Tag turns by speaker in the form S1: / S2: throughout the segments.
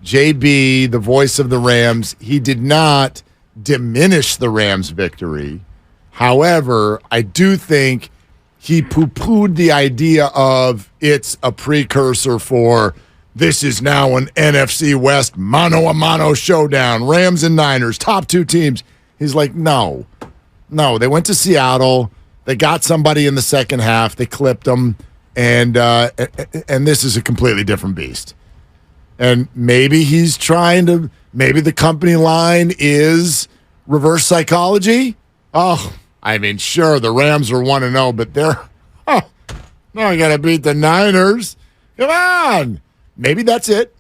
S1: JB, the voice of the Rams, he did not diminish the Rams' victory. However, I do think he poo-pooed the idea of it's a precursor for this is now an NFC West mano-a-mano showdown. Rams and Niners, top two teams. He's like, no. They went to Seattle. They got somebody in the second half. They clipped them. And this is a completely different beast. And maybe he's trying to, maybe the company line is reverse psychology. Oh, I mean, sure, the Rams are 1-0, but now I got to beat the Niners. Come on. Maybe that's it.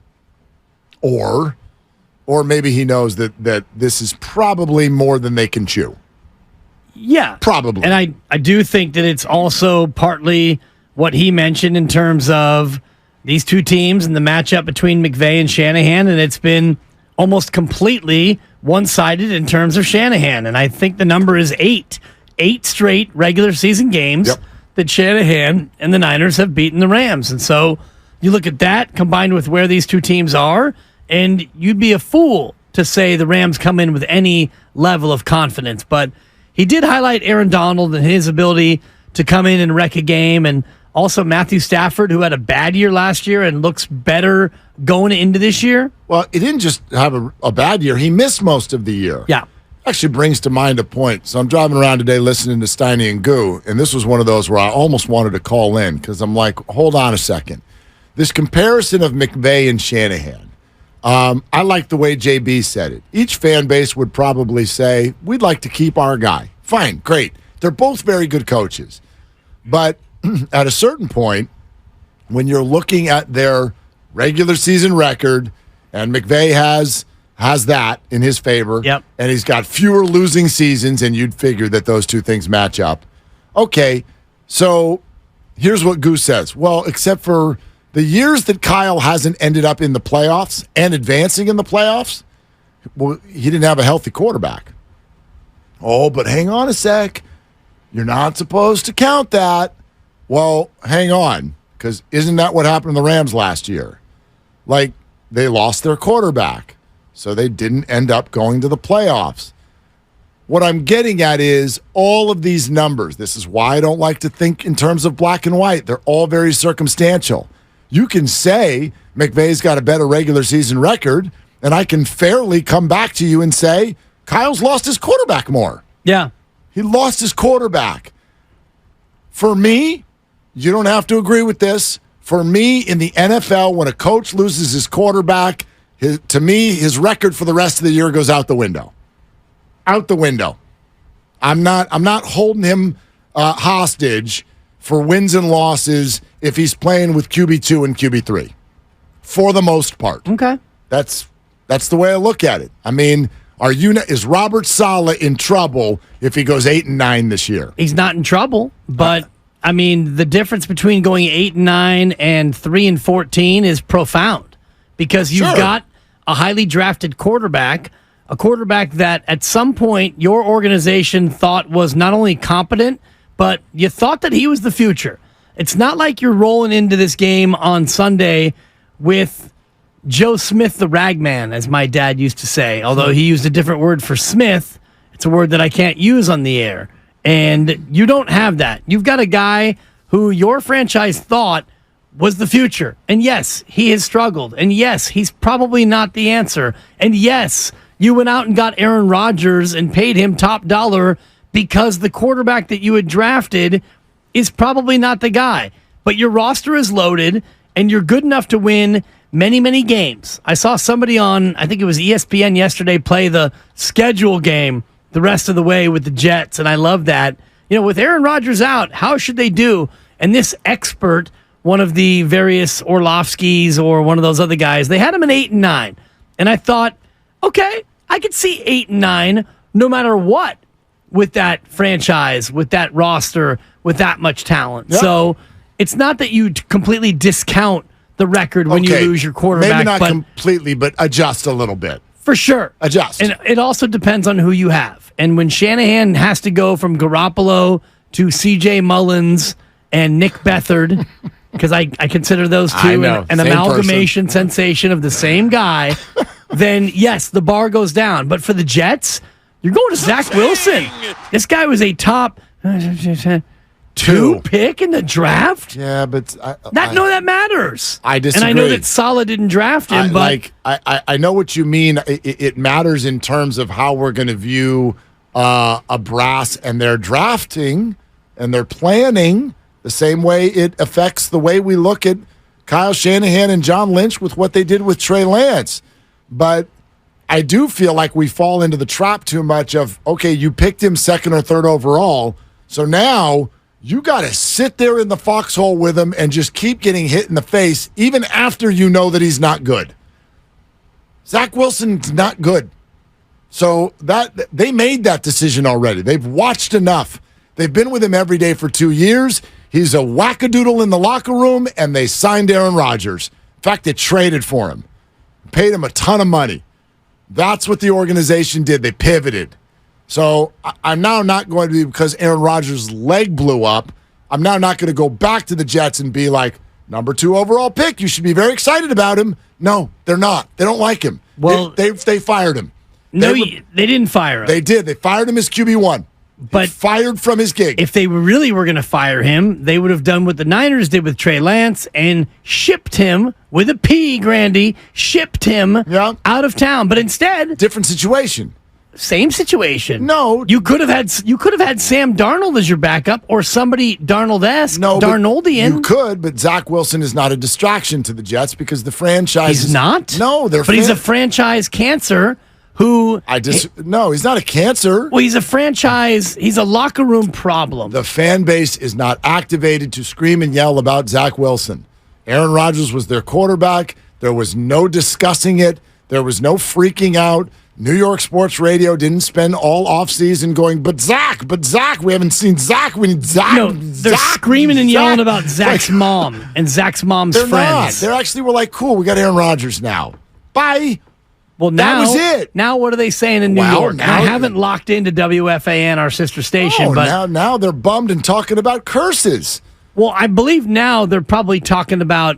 S1: Or maybe he knows that this is probably more than they can chew.
S2: Yeah.
S1: Probably.
S2: And I do think that it's also partly what he mentioned in terms of these two teams and the matchup between McVay and Shanahan, and it's been almost completely one-sided in terms of Shanahan. And I think the number is 8. 8 straight regular season games that Shanahan and the Niners have beaten the Rams. And so you look at that combined with where these two teams are, and you'd be a fool to say the Rams come in with any level of confidence. But he did highlight Aaron Donald and his ability to come in and wreck a game, and also Matthew Stafford, who had a bad year last year and looks better going into this year.
S1: Well, he didn't just have a bad year. He missed most of the year.
S2: Yeah.
S1: Actually brings to mind a point. So I'm driving around today listening to Steiny and Goo, and this was one of those where I almost wanted to call in because I'm like, hold on a second. This comparison of McVay and Shanahan, I like the way JB said it. Each fan base would probably say, we'd like to keep our guy. Fine, great. They're both very good coaches. But at a certain point, when you're looking at their regular season record, and McVay has that in his favor, and he's got fewer losing seasons, and you'd figure that those two things match up. Okay, so here's what Goose says. Well, except for the years that Kyle hasn't ended up in the playoffs and advancing in the playoffs, well, he didn't have a healthy quarterback. Oh, but hang on a sec. You're not supposed to count that. Well, hang on, because isn't that what happened to the Rams last year? Like, they lost their quarterback, so they didn't end up going to the playoffs. What I'm getting at is all of these numbers. This is why I don't like to think in terms of black and white. They're all very circumstantial. You can say McVay's got a better regular season record, and I can fairly come back to you and say Kyle's lost his quarterback more.
S2: Yeah.
S1: He lost his quarterback. For me, you don't have to agree with this. For me, in the NFL, when a coach loses his quarterback, to me, his record for the rest of the year goes out the window. Out the window. I'm not holding him hostage for wins and losses if he's playing with QB2 and QB3, for the most part.
S2: Okay.
S1: That's the way I look at it. I mean, is Robert Saleh in trouble if he goes 8-9 this year?
S2: He's not in trouble, but I mean, the difference between going 8-9 and 3-14 is profound because you've got a highly drafted quarterback, a quarterback that at some point your organization thought was not only competent, but you thought that he was the future. It's not like you're rolling into this game on Sunday with Joe Smith, the ragman, as my dad used to say, although he used a different word for Smith. It's a word that I can't use on the air. And you don't have that. You've got a guy who your franchise thought was the future. And yes, he has struggled. And yes, he's probably not the answer. And yes, you went out and got Aaron Rodgers and paid him top dollar because the quarterback that you had drafted is probably not the guy. But your roster is loaded, and you're good enough to win many, many games. I saw somebody on, I think it was ESPN yesterday, play the schedule game the rest of the way with the Jets, and I love that. You know, with Aaron Rodgers out, how should they do? And this expert, one of the various Orlovskis or one of those other guys, they had him at 8-9. And I thought, okay, I could see 8-9 no matter what with that franchise, with that roster, with that much talent. Yep. So it's not that you completely discount the record when you lose your quarterback.
S1: Maybe not completely, but adjust a little bit.
S2: For sure.
S1: Adjust.
S2: And it also depends on who you have. And when Shanahan has to go from Garoppolo to C.J. Mullins and Nick Beathard because I consider those
S1: I
S2: two
S1: know.
S2: an
S1: Same
S2: amalgamation sensation of the same guy, then yes, the bar goes down. But for the Jets, you're going to Zach Wilson. This guy was a top 2 pick in the draft.
S1: Yeah, but
S2: that matters.
S1: I disagree.
S2: And I know that Saleh didn't draft him, but
S1: I know what you mean. It matters in terms of how we're going to view a brass and their drafting and their planning. The same way it affects the way we look at Kyle Shanahan and John Lynch with what they did with Trey Lance. But I do feel like we fall into the trap too much of, okay, you picked him 2nd or 3rd overall, so now you got to sit there in the foxhole with him and just keep getting hit in the face even after you know that he's not good. Zach Wilson's not good. So that they made that decision already. They've watched enough. They've been with him every day for 2 years. He's a wackadoodle in the locker room, and they signed Aaron Rodgers. In fact, they traded for him, paid him a ton of money. That's what the organization did. They pivoted. So I'm now not going to be, because Aaron Rodgers' leg blew up, I'm now not going to go back to the Jets and be like, number 2 overall pick, you should be very excited about him. No, they're not. They don't like him. Well, they fired him.
S2: No, they didn't fire him.
S1: They did. They fired him as QB1. But fired from his gig.
S2: If they really were going to fire him, they would have done what the Niners did with Trey Lance and shipped him with a P, Grandy, shipped him out of town. But instead,
S1: different situation.
S2: Same situation.
S1: No,
S2: you could have had Sam Darnold as your backup or somebody Darnold-esque,
S1: no,
S2: Darnoldian.
S1: You could, but Zach Wilson is not a distraction to the Jets because the franchise.
S2: He's not.
S1: No,
S2: he's a franchise cancer. No,
S1: he's not a cancer.
S2: Well, he's a franchise. He's a locker room problem.
S1: The fan base is not activated to scream and yell about Zach Wilson. Aaron Rodgers was their quarterback. There was no discussing it. There was no freaking out. New York sports radio didn't spend all offseason going, but Zach, we haven't seen Zach. We need Zach.
S2: No, they're screaming and yelling about Zach's mom and Zach's mom's
S1: friends.
S2: Not.
S1: They actually were like, cool, we got Aaron Rodgers now. Bye.
S2: Well, now,
S1: that was it.
S2: Now what are they saying in New York?
S1: Now,
S2: I haven't locked into WFAN, our sister station. But
S1: now they're bummed and talking about curses.
S2: Well, I believe now they're probably talking about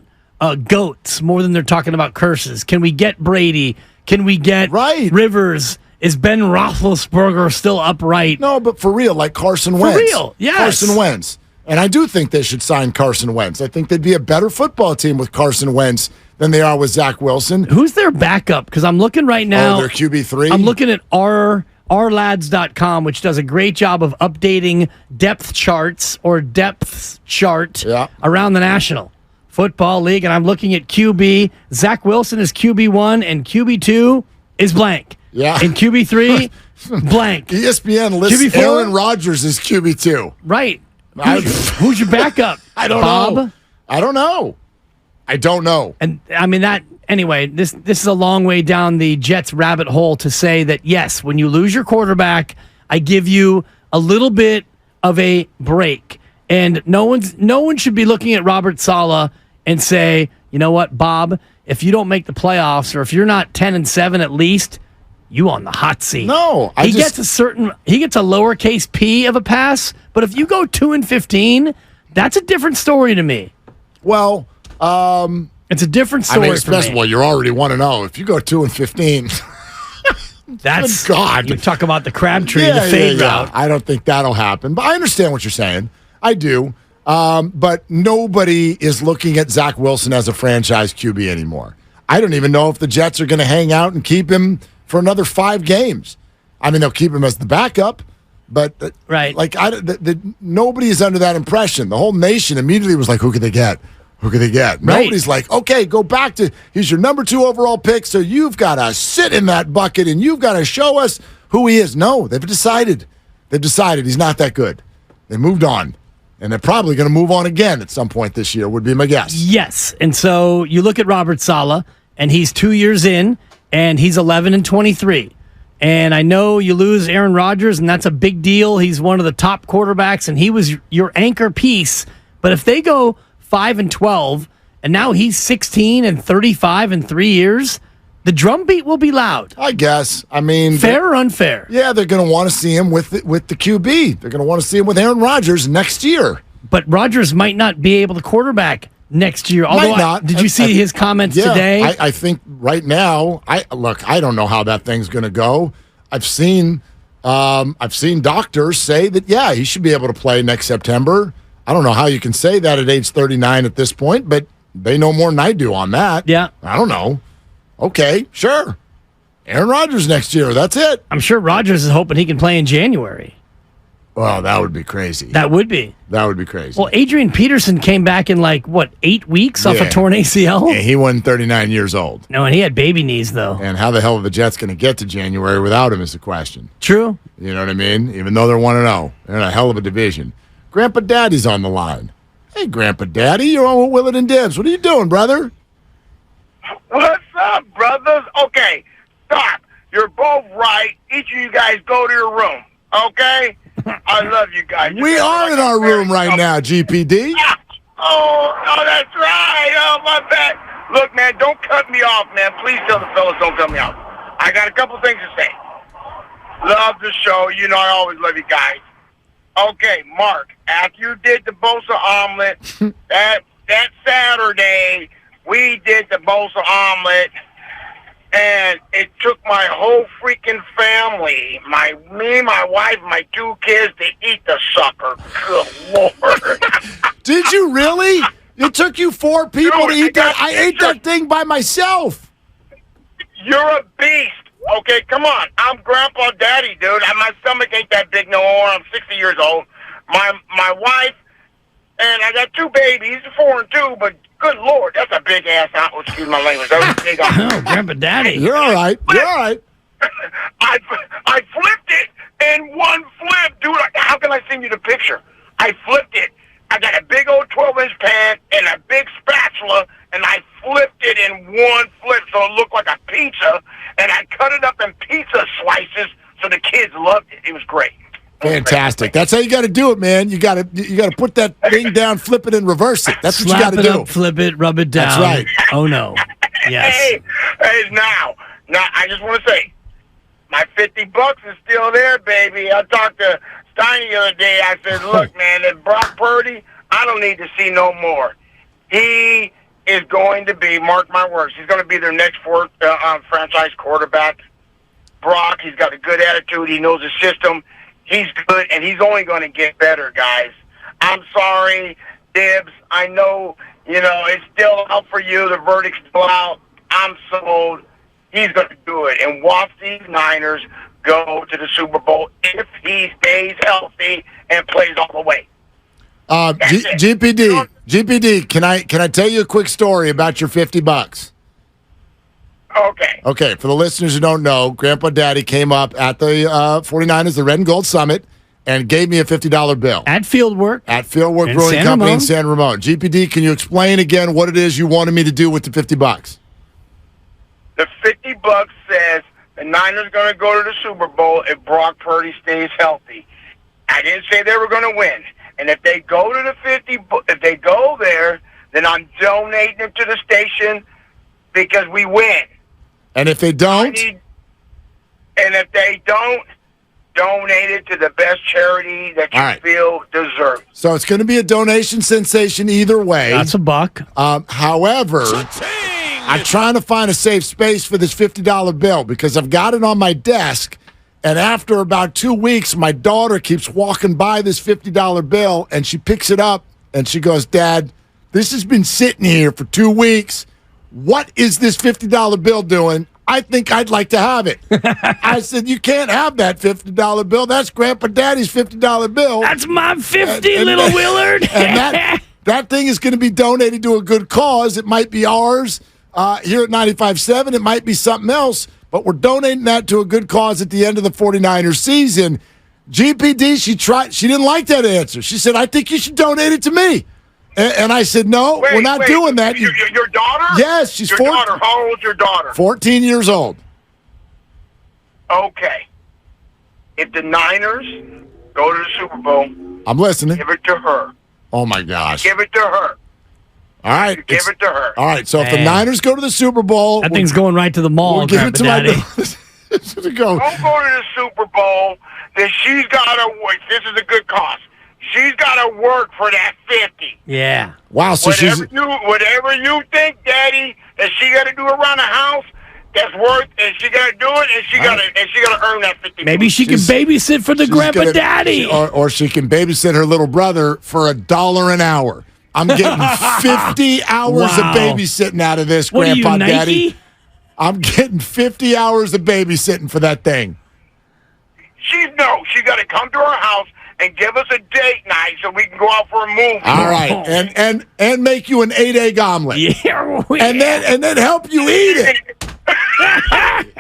S2: goats more than they're talking about curses. Can we get Brady? Can we get Rivers? Is Ben Roethlisberger still upright?
S1: No, but for real, like Carson Wentz.
S2: For real, yes.
S1: Carson Wentz. And I do think they should sign Carson Wentz. I think they'd be a better football team with Carson Wentz than they are with Zach Wilson.
S2: Who's their backup? Because I'm looking right now.
S1: Their QB3?
S2: I'm looking at ourlads.com, which does a great job of updating depth charts or depth chart around the National Football League. And I'm looking at QB. Zach Wilson is QB1 and QB2 is blank.
S1: Yeah.
S2: And QB3, blank.
S1: ESPN lists QB4? Aaron Rodgers as QB2.
S2: Right. Who's your backup?
S1: I don't know. I don't know.
S2: And I mean anyway, this is a long way down the Jets rabbit hole to say that yes, when you lose your quarterback, I give you a little bit of a break. And no one should be looking at Robert Saleh and say, you know what, Bob, if you don't make the playoffs or if you're not 10-7 at least, you on the hot seat.
S1: No,
S2: he gets a lowercase p of a pass, but if you go 2-15, that's a different story to me.
S1: Well,
S2: it's a different story for me.
S1: Well, you're already 1-0. If you go 2-15,
S2: that's
S1: God.
S2: You talk about the Crabtree, the fade route.
S1: I don't think that'll happen, but I understand what you're saying. I do. But nobody is looking at Zach Wilson as a franchise QB anymore. I don't even know if the Jets are going to hang out and keep him for another 5 games. I mean, they'll keep him as the backup, but nobody is under that impression. The whole nation immediately was like, who could they get? Who could they get? Right. Nobody's like, okay, go back to, he's your number 2 overall pick, so you've got to sit in that bucket and you've got to show us who he is. No, they've decided. He's not that good. They moved on. And they're probably going to move on again at some point this year, would be my guess.
S2: Yes. And so you look at Robert Saleh, and he's 2 years in, and he's 11-23. And I know you lose Aaron Rodgers, and that's a big deal. He's one of the top quarterbacks, and he was your anchor piece. But if they go 5-12, and now he's 16-35 in 3 years, the drumbeat will be loud.
S1: I guess. I mean,
S2: fair or unfair?
S1: Yeah, they're going to want to see him with the QB. They're going to want to see him with Aaron Rodgers next year.
S2: But Rodgers might not be able to quarterback next year. Although,
S1: Might not.
S2: did you see his comments today?
S1: I think right now, I don't know how that thing's going to go. I've seen doctors say that, yeah, he should be able to play next September. I don't know how you can say that at age 39 at this point, but they know more than I do on that.
S2: Yeah.
S1: I don't know. Okay, sure. Aaron Rodgers next year. That's it.
S2: I'm sure Rodgers is hoping he can play in January.
S1: Well, that would be crazy.
S2: That would be.
S1: That would be crazy.
S2: Well, Adrian Peterson came back in 8 weeks off a torn ACL?
S1: Yeah, he wasn't 39 years old.
S2: No, and he had baby knees, though.
S1: And how the hell are the Jets going to get to January without him is the question.
S2: True.
S1: You know what I mean? Even though they're 1-0. They're in a hell of a division. Grandpa Daddy's on the line. Hey, Grandpa Daddy, you're on with Willard and Dibs. What are you doing, brother?
S3: What's up, brothers? Okay, stop. You're both right. Each of you guys go to your room, okay? I love you guys.
S1: We are in our room right now, GPD.
S3: Oh, that's right. Oh, my bad. Look, man, don't cut me off, man. Please tell the fellas don't cut me off. I got a couple things to say. Love the show. You know I always love you guys. Okay, Mark, after you did the Bosa omelet, that Saturday, we did the Bosa omelet, and it took my whole freaking family, me, my wife, my 2 kids, to eat the sucker. Good Lord.
S1: Did you really? It took you 4 people to eat that? I ate
S3: pictures.
S1: that thing by myself.
S3: You're a beast. Okay, come on. I'm Grandpa Daddy, dude. My stomach ain't that big no more. I'm 60 years old. My wife, and I got 2 babies, 4 and 2, but good Lord, that's a big ass out. Excuse my language. That was a big
S2: Oh, Grandpa Daddy.
S1: You're all right. You're all right.
S3: I flipped it in one flip, dude. How can I send you the picture? I flipped it. I got a big old 12-inch pan and a big spatula, and I flipped it in one flip so it looked like a pizza, and I cut it up in pizza slices so the kids loved it. It was great.
S1: Fantastic. That's how you got to do it, man. You got to put that thing down, flip it, and reverse it. That's what you got to do.
S2: Up, flip it, rub it down.
S1: That's right.
S2: Oh, no. Yes.
S3: Hey, now, I just want to say, my $50 is still there, baby. I talked to Steiny the other day. I said, look, man, that Brock Purdy, I don't need to see no more. He is going to be, mark my words, he's going to be their next franchise quarterback. Brock, he's got a good attitude. He knows the system. He's good, and he's only going to get better, guys. I'm sorry, Dibs. I know, it's still out for you. The verdict's still out. I'm sold. He's going to do it. And watch these Niners go to the Super Bowl if he stays healthy and plays all the way.
S1: GPD, can I tell you a quick story about your $50?
S3: Okay.
S1: Okay, for the listeners who don't know, Grandpa Daddy came up at the 49ers, the Red and Gold Summit, and gave me a $50 bill.
S2: At Fieldwork.
S1: At Fieldwork
S2: in
S1: Brewing
S2: San
S1: Company
S2: Ramon.
S1: in San Ramon. GPD, can you explain again what it is you wanted me to do with the $50?
S3: The $50 says the Niners are going to go to the Super Bowl if Brock Purdy stays healthy. I didn't say they were going to win. And if they go to the if they go there, then I'm donating it to the station because we win.
S1: And if they don't?
S3: And if they don't, donate it to the best charity that you feel deserves.
S1: So it's going to be a donation sensation either way.
S2: That's $1.
S1: However, I'm trying to find a safe space for this $50 bill because I've got it on my desk. And after about 2 weeks, my daughter keeps walking by this $50 bill, and she picks it up, and she goes, Dad, this has been sitting here for 2 weeks. What is this $50 bill doing? I think I'd like to have it. I said, you can't have that $50 bill. That's Grandpa Daddy's $50 bill.
S2: That's my 50, little Willard.
S1: And that thing is going to be donated to a good cause. It might be ours here at 95.7. It might be something else. But we're donating that to a good cause at the end of the 49ers season. GPD, she didn't like that answer. She said, I think you should donate it to me. And I said, no, we're not doing that.
S3: Your daughter?
S1: Yes, she's 14.
S3: Daughter. How old's your daughter?
S1: 14 years old.
S3: Okay. If the Niners go to the Super Bowl,
S1: I'm listening.
S3: give it to her.
S1: Oh, my gosh.
S3: Give it to her.
S1: All right.
S3: Give it to her.
S1: All right, so if the Niners go to the Super Bowl.
S2: That thing's going right to the mall,
S1: we'll give it to
S2: Daddy.
S1: my Go.
S3: Don't go to the Super Bowl. Then she's got to wait. This is a good cause. she's got to work for that 50.
S2: Yeah.
S1: Wow, so
S3: Whatever you think, Daddy, that she got to do around the house, that's worth, and she got to do it, and she got to earn that 50.
S2: Maybe she can babysit for the grandpa daddy.
S1: Or she can babysit her little brother for $1 an hour. I'm getting 50 hours of babysitting out of this,
S2: what
S1: Grandpa
S2: are you, Nike?
S1: Daddy. I'm getting 50 hours of babysitting for that thing.
S3: She got to come to our house and give us a date night so we can go out for a movie.
S1: All right, and make you an 8-egg omelet.
S2: Yeah.
S1: And then help you eat it.
S3: No,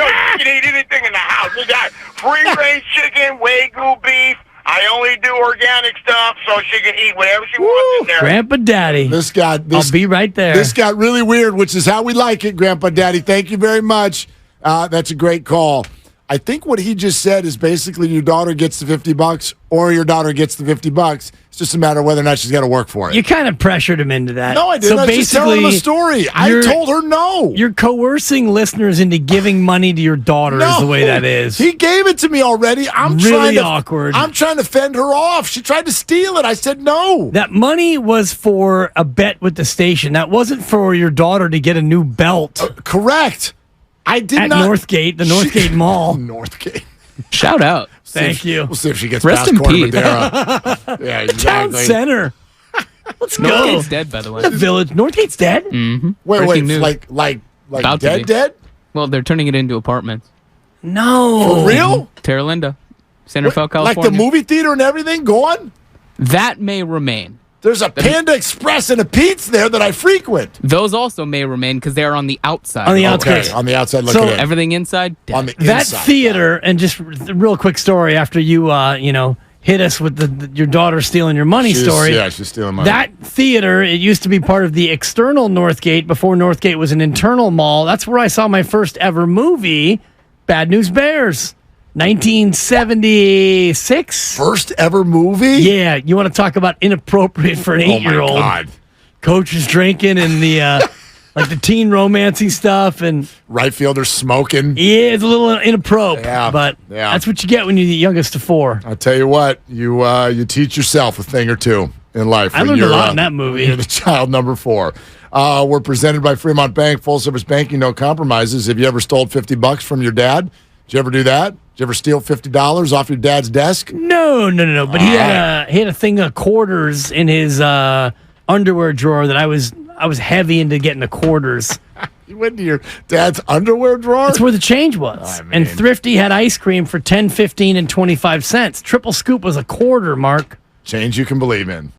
S3: you can eat anything in the house. We got free-range chicken, Wagyu beef. I only do organic stuff, so she can eat whatever she wants in there.
S2: Grandpa Daddy. I'll be right there.
S1: This got really weird, which is how we like it, Grandpa Daddy. Thank you very much. That's a great call. I think what he just said is basically your daughter gets the $50 or your daughter gets the $50. It's just a matter of whether or not she's got to work for it.
S2: You kind of pressured him into that.
S1: No, I didn't. I was just telling him a story. I told her no.
S2: You're coercing listeners into giving money to your daughter is the way that is.
S1: He gave it to me already. I'm
S2: really awkward.
S1: I'm trying to fend her off. She tried to steal it. I said no.
S2: That money was for a bet with the station. That wasn't for your daughter to get a new belt.
S1: Correct. I did
S2: at
S1: not.
S2: Northgate, the Northgate Mall.
S1: Northgate.
S4: Shout out.
S2: Thank you.
S1: We'll see if she gets
S4: Rest
S1: past
S4: in
S1: Corte
S4: peace.
S1: Madera. Yeah, exactly.
S2: Town Center. Let's go.
S4: Northgate's dead, by the way.
S2: The Village. Northgate's dead?
S1: Wait,
S4: Breaking news.
S1: like
S4: About to be.
S1: dead?
S4: Well, they're turning it into apartments.
S2: No.
S1: For real?
S4: Terra Linda, Centerville,
S1: Like
S4: California.
S1: the movie theater and everything gone?
S4: That may remain.
S1: There's a Panda Express and a Pete's there that I frequent.
S4: Those also may remain because they are on the outside.
S2: On the outskirts.
S1: Okay, on the outside
S2: So-
S1: looking in.
S4: Everything inside, dead.
S1: On the
S2: That
S1: inside.
S2: theater, and just a real quick story after you, hit us with your daughter stealing your money story.
S1: Yeah, she's stealing money.
S2: That theater, it used to be part of the external Northgate before Northgate was an internal mall. That's where I saw my first ever movie, Bad News Bears, 1976.
S1: First ever movie?
S2: Yeah, you want to talk about inappropriate for an 8-year-old?
S1: Oh, my God.
S2: Coach is drinking and the like the teen romancing stuff, and
S1: Right fielder smoking.
S2: yeah, it's a little inappropriate.
S1: Yeah,
S2: but
S1: yeah.
S2: that's what you get when you're the youngest of 4.
S1: I'll tell you what, you teach yourself a thing or two in life.
S2: I
S1: when
S2: learned a
S1: you're,
S2: lot in that movie.
S1: You're the child number 4. We're presented by Fremont Bank, full service banking, no compromises. Have you ever stole $50 from your dad? Did you ever do that? Did you ever steal $50 off your dad's desk?
S2: No. But he had a thing of quarters in his underwear drawer that I was heavy into getting the quarters.
S1: You went to your dad's underwear drawer?
S2: That's where the change was.
S1: I mean-
S2: And Thrifty had ice cream for 10, 15, and 25 cents. Triple Scoop was a quarter, Mark.
S1: Change you can believe in.